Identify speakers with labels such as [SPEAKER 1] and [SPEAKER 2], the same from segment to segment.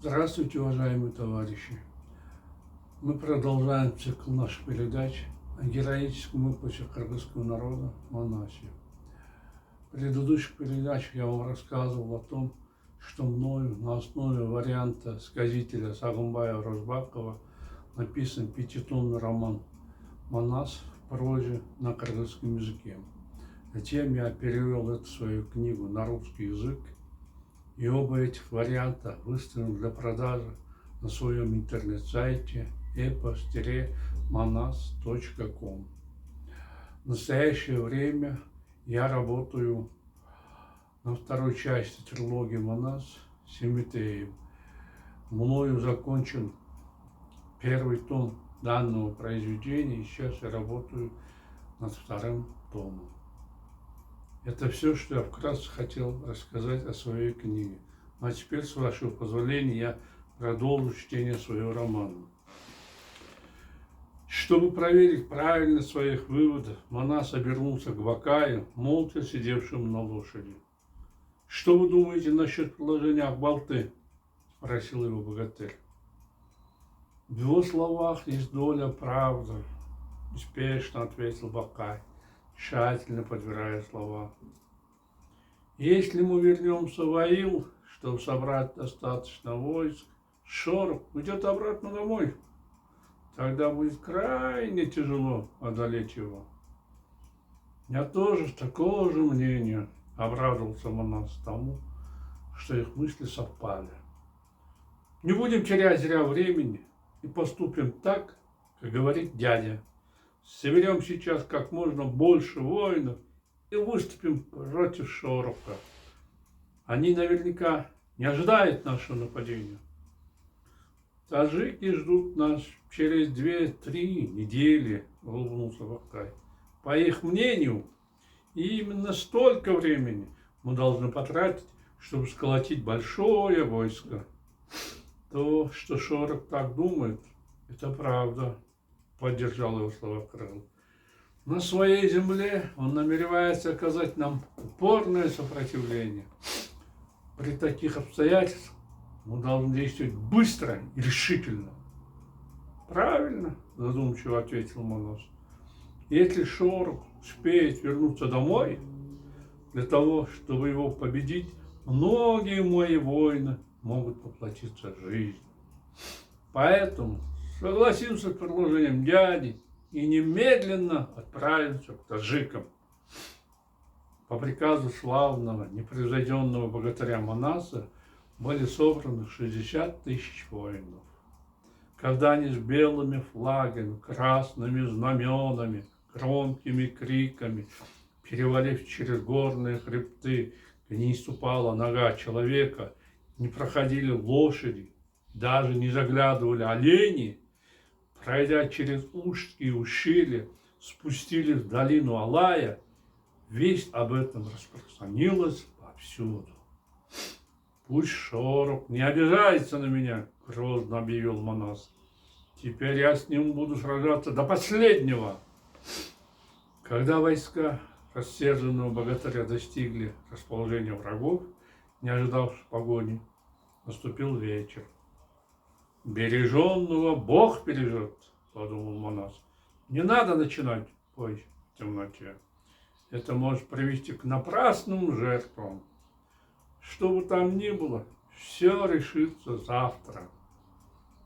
[SPEAKER 1] Здравствуйте, уважаемые товарищи! Мы продолжаем цикл наших передач о героическом эпосе кыргызского народа Манасе. В предыдущих передачах я вам рассказывал о том, что мною на основе варианта сказителя Сагынбая Рожбакова написан пятитомный роман «Манас» в прозе на кыргызском языке. Затем я перевел эту свою книгу на русский язык, и оба этих варианта выставлены для продажи на своем интернет-сайте epos-manas.com. В настоящее время я работаю на второй части трилогии «Манас» Семетеем. Мною закончен первый том данного произведения, и сейчас я работаю над вторым томом. Это все, что я вкратце хотел рассказать о своей книге. А теперь, с вашего позволения, я продолжу чтение своего романа. Чтобы проверить правильность своих выводов, Манас обернулся к Бакаю, молча сидевшему на лошади. «Что вы думаете насчет предложения Акбалты?» – спросил его богатырь. «В его словах есть доля правды», – беспечно ответил Бакай, тщательно подбирая слова. «Если мы вернемся в Аил, чтобы собрать достаточно войск, Шорох уйдет обратно домой. Тогда будет крайне тяжело одолеть его». «Я тоже такого же мнения», — обрадовался Манас тому, что их мысли совпали. «Не будем терять зря времени и поступим так, как говорит дядя. Соберем сейчас как можно больше воинов и выступим против Шороха. Они наверняка не ожидают нашего нападения. Таджики ждут нас через 2-3 недели», — улыбнулся Бакай. «По их мнению, именно столько времени мы должны потратить, чтобы сколотить большое войско». «То, что Шорох так думает, это правда», — поддержал его слова Крыл. «На своей земле он намеревается оказать нам упорное сопротивление. При таких обстоятельствах мы должны действовать быстро и решительно». «Правильно», — задумчиво ответил Манас. «Если Шорох успеет вернуться домой, для того, чтобы его победить, многие мои воины могут поплатиться жизнью. Поэтому согласимся с предложением дяди и немедленно отправимся к таджикам». По приказу славного, непревзойденного богатыря Манаса были собраны 60 тысяч воинов. Когда они с белыми флагами, красными знаменами, громкими криками, перевалив через горные хребты, где не ступала нога человека, не проходили лошади, даже не заглядывали олени, пройдя через узкие ущелья, спустились в долину Алая, весть об этом распространилась повсюду. «Пусть Шорох не обижается на меня», — грозно объявил Манас. «Теперь я с ним буду сражаться до последнего». Когда войска рассерженного богатыря достигли расположения врагов, не ожидавших погони, наступил вечер. «Береженного Бог бережет», — подумал Манас. «Не надо начинать бой в темноте. Это может привести к напрасным жертвам. Что бы там ни было, все решится завтра.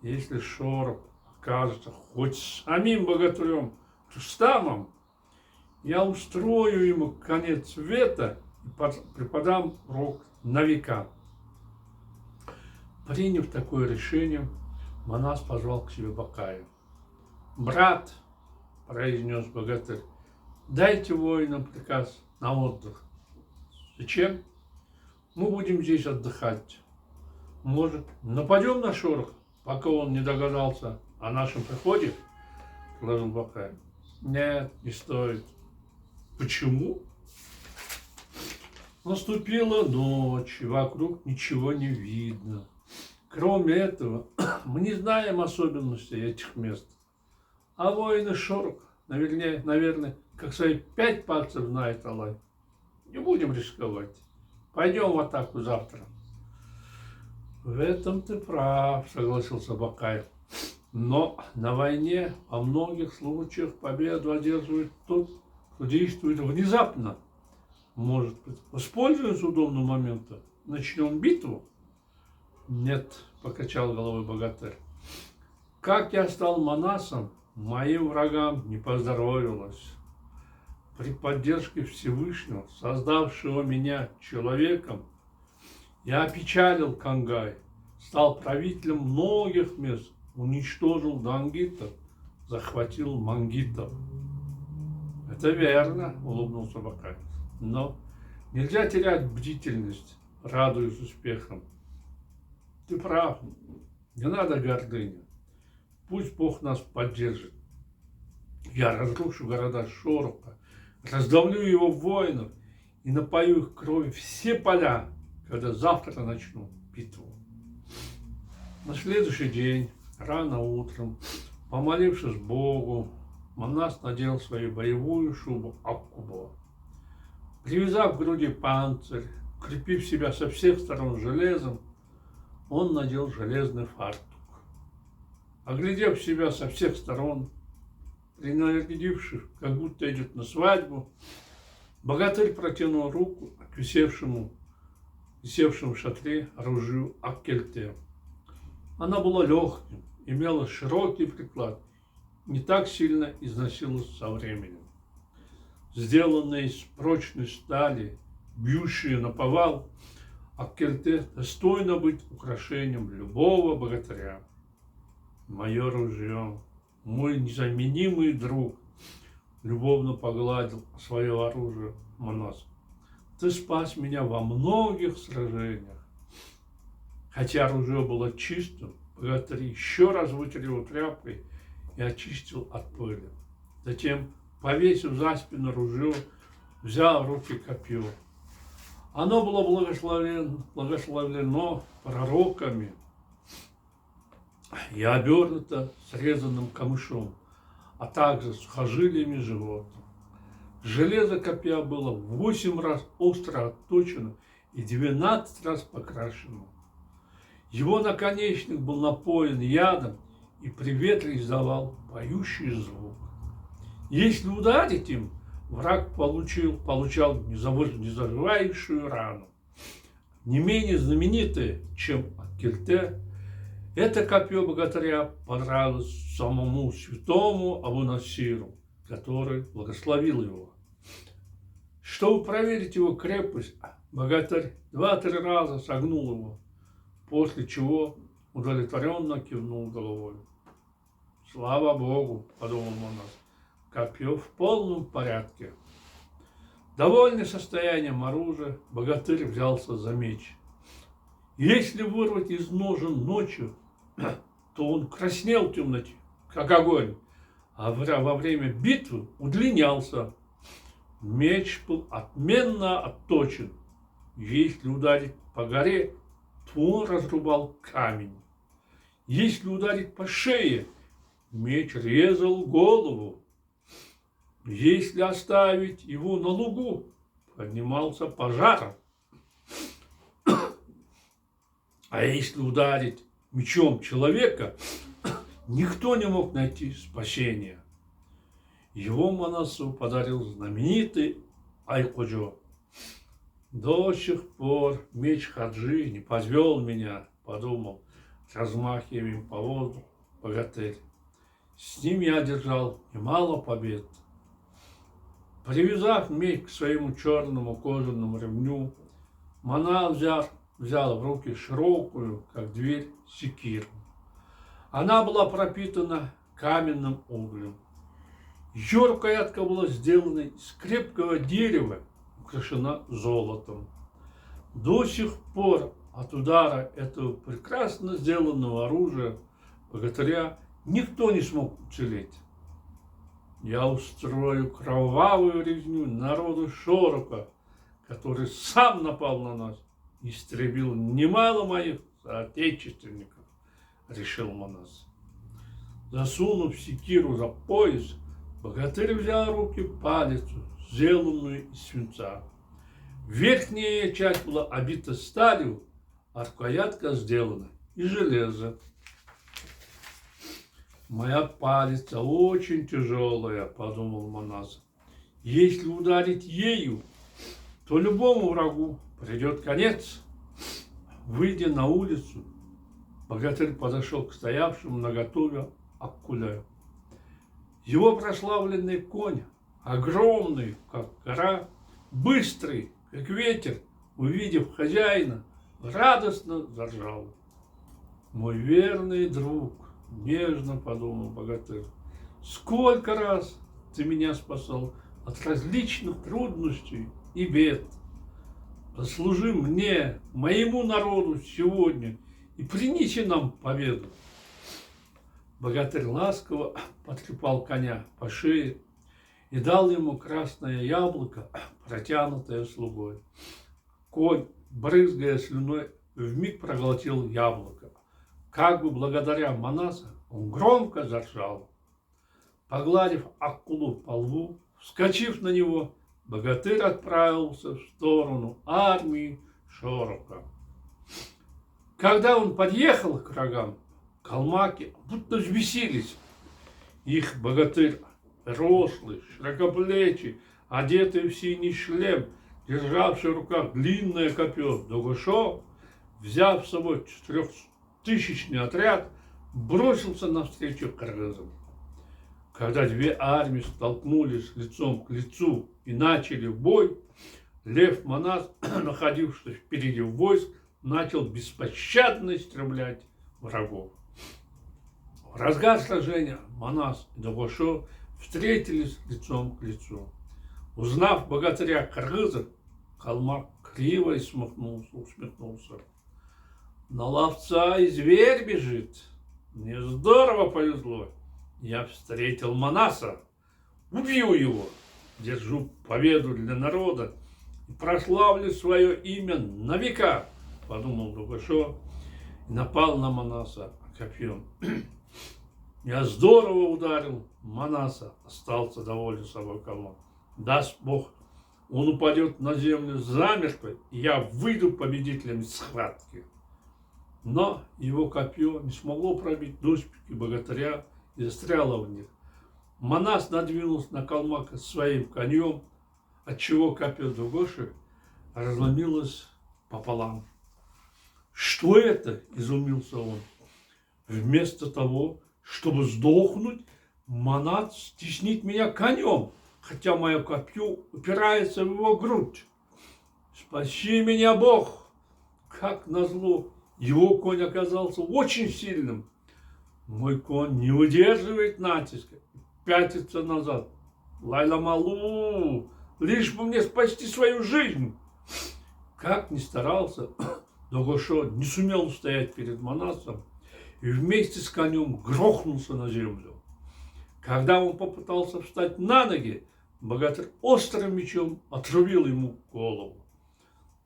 [SPEAKER 1] Если Шорох окажется хоть самим богатырем Рустамом, я устрою ему конец света и преподам урок на века». Приняв такое решение, Манас позвал к себе Бакая. «Брат», — произнес богатырь, — «дайте воинам приказ на отдых». «Зачем? Мы будем здесь отдыхать. Может, нападем на Шороха, пока он не догадался о нашем приходе?» — предложил Бакай. «Нет, не стоит». «Почему?» «Наступила ночь, и вокруг ничего не видно. Кроме этого, мы не знаем особенностей этих мест. А воины Шороха, наверное, как свои 5 пальцев знает Алай. Не будем рисковать. Пойдем в атаку завтра». В этом ты прав, согласился Бакаев. Но на войне во многих случаях победу одерживает тот, кто действует внезапно. Может быть, воспользуясь удобным моментом, начнем битву? Нет, покачал головой богатырь. Как я стал монасом, моим врагам не поздоровилось. При поддержке Всевышнего, создавшего меня человеком, я опечалил Кангай, стал правителем многих мест, уничтожил дангитов, захватил мангитов. Это верно, улыбнулся Бакаев. Но нельзя терять бдительность, радуясь успехам. Ты прав, не надо гордыни. Пусть Бог нас поддержит. Я разрушу города Шорока, раздавлю его воинов и напою их кровью все поля, когда завтра начну битву. На следующий день, рано утром, помолившись Богу, монах надел свою боевую шубу Аккубова. Привязав к груди панцирь, укрепив себя со всех сторон железом, он надел железный фартук. Оглядев себя со всех сторон, принарядившись, как будто идет на свадьбу, богатырь протянул руку к висевшему в шатре ружью Аккельте. Она была легким, имела широкий приклад, не так сильно износилась со временем. Сделанная из прочной стали, бьющая наповал, Аккельте достойно быть украшением любого богатыря. Мое ружье, мой незаменимый друг, любовно погладил свое оружие монах. Ты спас меня во многих сражениях. Хотя оружие было чистым, богатырь еще раз вытер его тряпкой и очистил от пыли. Затем, повесив за спину ружье, взял в руки копье. Оно было благословлено пророками и обернуто срезанным камышом, а также сухожилиями животных. Железо копья было в 8 раз остро отточено и 12 раз покрашено. Его наконечник был напоен ядом и при ветре издавал поющий звук. Если ударить им, враг получал незаживающую рану. Не менее знаменитое, чем Аккельте, это копье богатыря понравилось самому святому Абу-Насиру, который благословил его. Чтобы проверить его крепость, богатырь 2-3 раза согнул его, после чего удовлетворенно кивнул головой. Слава Богу, подумал монах, копье в полном порядке. Довольный состоянием оружия, богатырь взялся за меч. Если вырвать из ножен ночью, то он краснел в темноте, как огонь, а во время битвы удлинялся. Меч был отменно отточен. Если ударить по горе, то он разрубал камень. Если ударить по шее, меч резал голову. Если оставить его на лугу, поднимался пожар. А если ударить мечом человека, никто не мог найти спасения. Его монасу подарил знаменитый Айходжо. До сих пор меч Хаджи не подвел меня, подумал, размахивая им по воздуху богатырь. С ним я одержал немало побед. Привязав меч к своему черному кожаному ремню, монах взял в руки широкую, как дверь, секиру. Она была пропитана каменным углем. Ее рукоятка была сделана из крепкого дерева, украшена золотом. До сих пор от удара этого прекрасно сделанного оружия богатыря никто не смог уцелеть. Я устрою кровавую резню народу Шорока, который сам напал на нас, истребил немало моих соотечественников, решил монах. Засунув секиру за пояс, богатырь взял в руки палицу, сделанную из свинца. Верхняя часть была обита сталью, а рукоятка сделана из железа. Моя палица очень тяжелая, подумал Манас. Если ударить ею, то любому врагу придет конец. Выйдя на улицу, богатырь подошел к стоявшему наготове Аккуляю. Его прославленный конь, огромный, как гора, быстрый, как ветер, увидев хозяина, радостно заржал. Мой верный друг, нежно подумал богатырь, сколько раз ты меня спасал от различных трудностей и бед. Послужи мне, моему народу сегодня и принеси нам победу. Богатырь ласково потрепал коня по шее и дал ему красное яблоко, протянутое слугой. Конь, брызгая слюной, вмиг проглотил яблоко. Как бы благодаря Манаса, он громко заржал. Погладив Акулу по лбу, вскочив на него, богатырь отправился в сторону армии Шорока. Когда он подъехал к врагам, калмаки будто взбесились. Их богатырь, рослый, широкоплечий, одетый в синий шлем, державший в руках длинное копье Догошо, взяв с собой 4000-ный отряд, бросился навстречу кыргызам. Когда две армии столкнулись лицом к лицу и начали бой, Лев Манас, находившийся впереди войск, начал беспощадно истреблять врагов. В разгар сражения Манас и Догошо встретились лицом к лицу. Узнав богатыря кыргыза, калмак криво и усмехнулся. На ловца и зверь бежит. Мне здорово повезло. Я встретил Манаса. Убью его. Держу победу для народа и прославлю свое имя на века, подумал Догошо и напал на Манаса копьем. Я здорово ударил Манаса, остался доволен собой калмак. Даст Бог, он упадет на землю замертво, и я выйду победителем из схватки. Но его копье не смогло пробить доспехи богатыря и застряло в них. Манас надвинулся на калмака своим конем, отчего копье Догоши разломилось пополам. Что это? Изумился он. Вместо того, чтобы сдохнуть, Манас стеснит меня конем, хотя мое копье упирается в его грудь. Спаси меня, Бог! Как назло, его конь оказался очень сильным. Мой конь не выдерживает натиска, пятится назад. Лайла-малу, лишь бы мне спасти свою жизнь. Как ни старался, Догошо не сумел устоять перед Манасом и вместе с конем грохнулся на землю. Когда он попытался встать на ноги, богатырь острым мечом отрубил ему голову.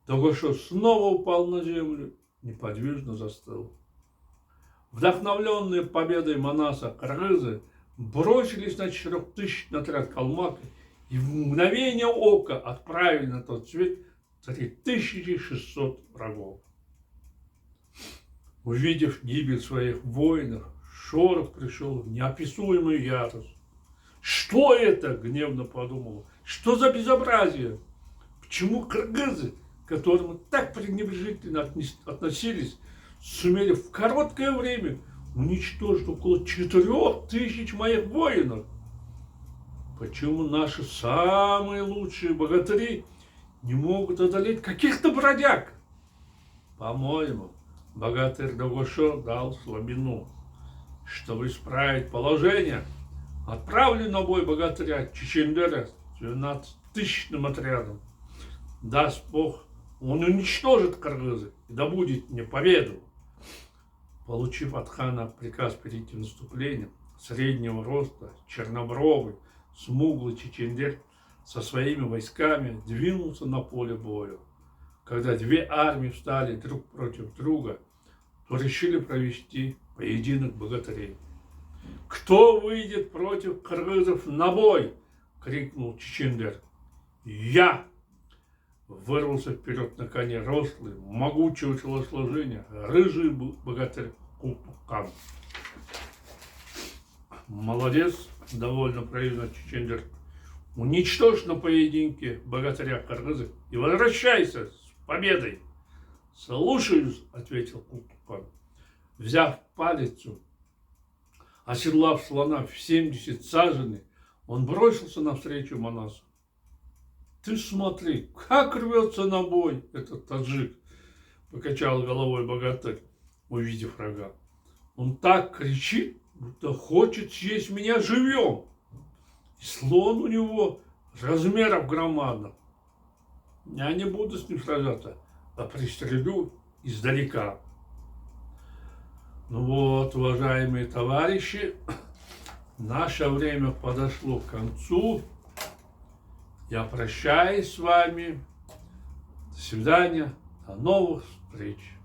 [SPEAKER 1] Догошо снова упал на землю, неподвижно застыл. Вдохновленные победой Манаса кыргызы бросились на 4000-ный отряд калмака и в мгновение ока отправили на тот свет 3600 врагов. Увидев гибель своих воинов, Шорох пришел в неописуемую ярость. Что это? Гневно подумал. Что за безобразие? Почему кыргызы, к которым так пренебрежительно относились, сумели в короткое время уничтожить около 4000 моих воинов? Почему наши самые лучшие богатыри не могут одолеть каких-то бродяг? По-моему, богатырь Догошо дал слабину. Чтобы исправить положение, отправлю на бой богатыря Чечендера с 12-тысячным отрядом. Даст Бог, он уничтожит кыргызы и добудет мне победу. Получив от хана приказ перейти в наступление, среднего роста, чернобровый, смуглый Чечендер со своими войсками двинулся на поле боя. Когда две армии встали друг против друга, то решили провести поединок богатырей. «Кто выйдет против кыргызов на бой?» — крикнул Чечендер. «Я!» вырвался вперед на коне рослый, могучего телосложения, рыжий богатырь Култукан. Молодец, довольно произнес Чечендер. Уничтожь на поединке богатыря Кыргыза и возвращайся с победой. Слушаюсь, ответил Култукан. Взяв палицу, оседлав слона в 70 саженей, он бросился навстречу Манасу. Ты смотри, как рвется на бой этот таджик, покачал головой богатырь, увидев врага. Он так кричит, будто хочет съесть меня живьем. И слон у него размеров громадных. Я не буду с ним сражаться, а пристрелю издалека. Ну вот, уважаемые товарищи, наше время подошло к концу. Я прощаюсь с вами. До свидания. До новых встреч.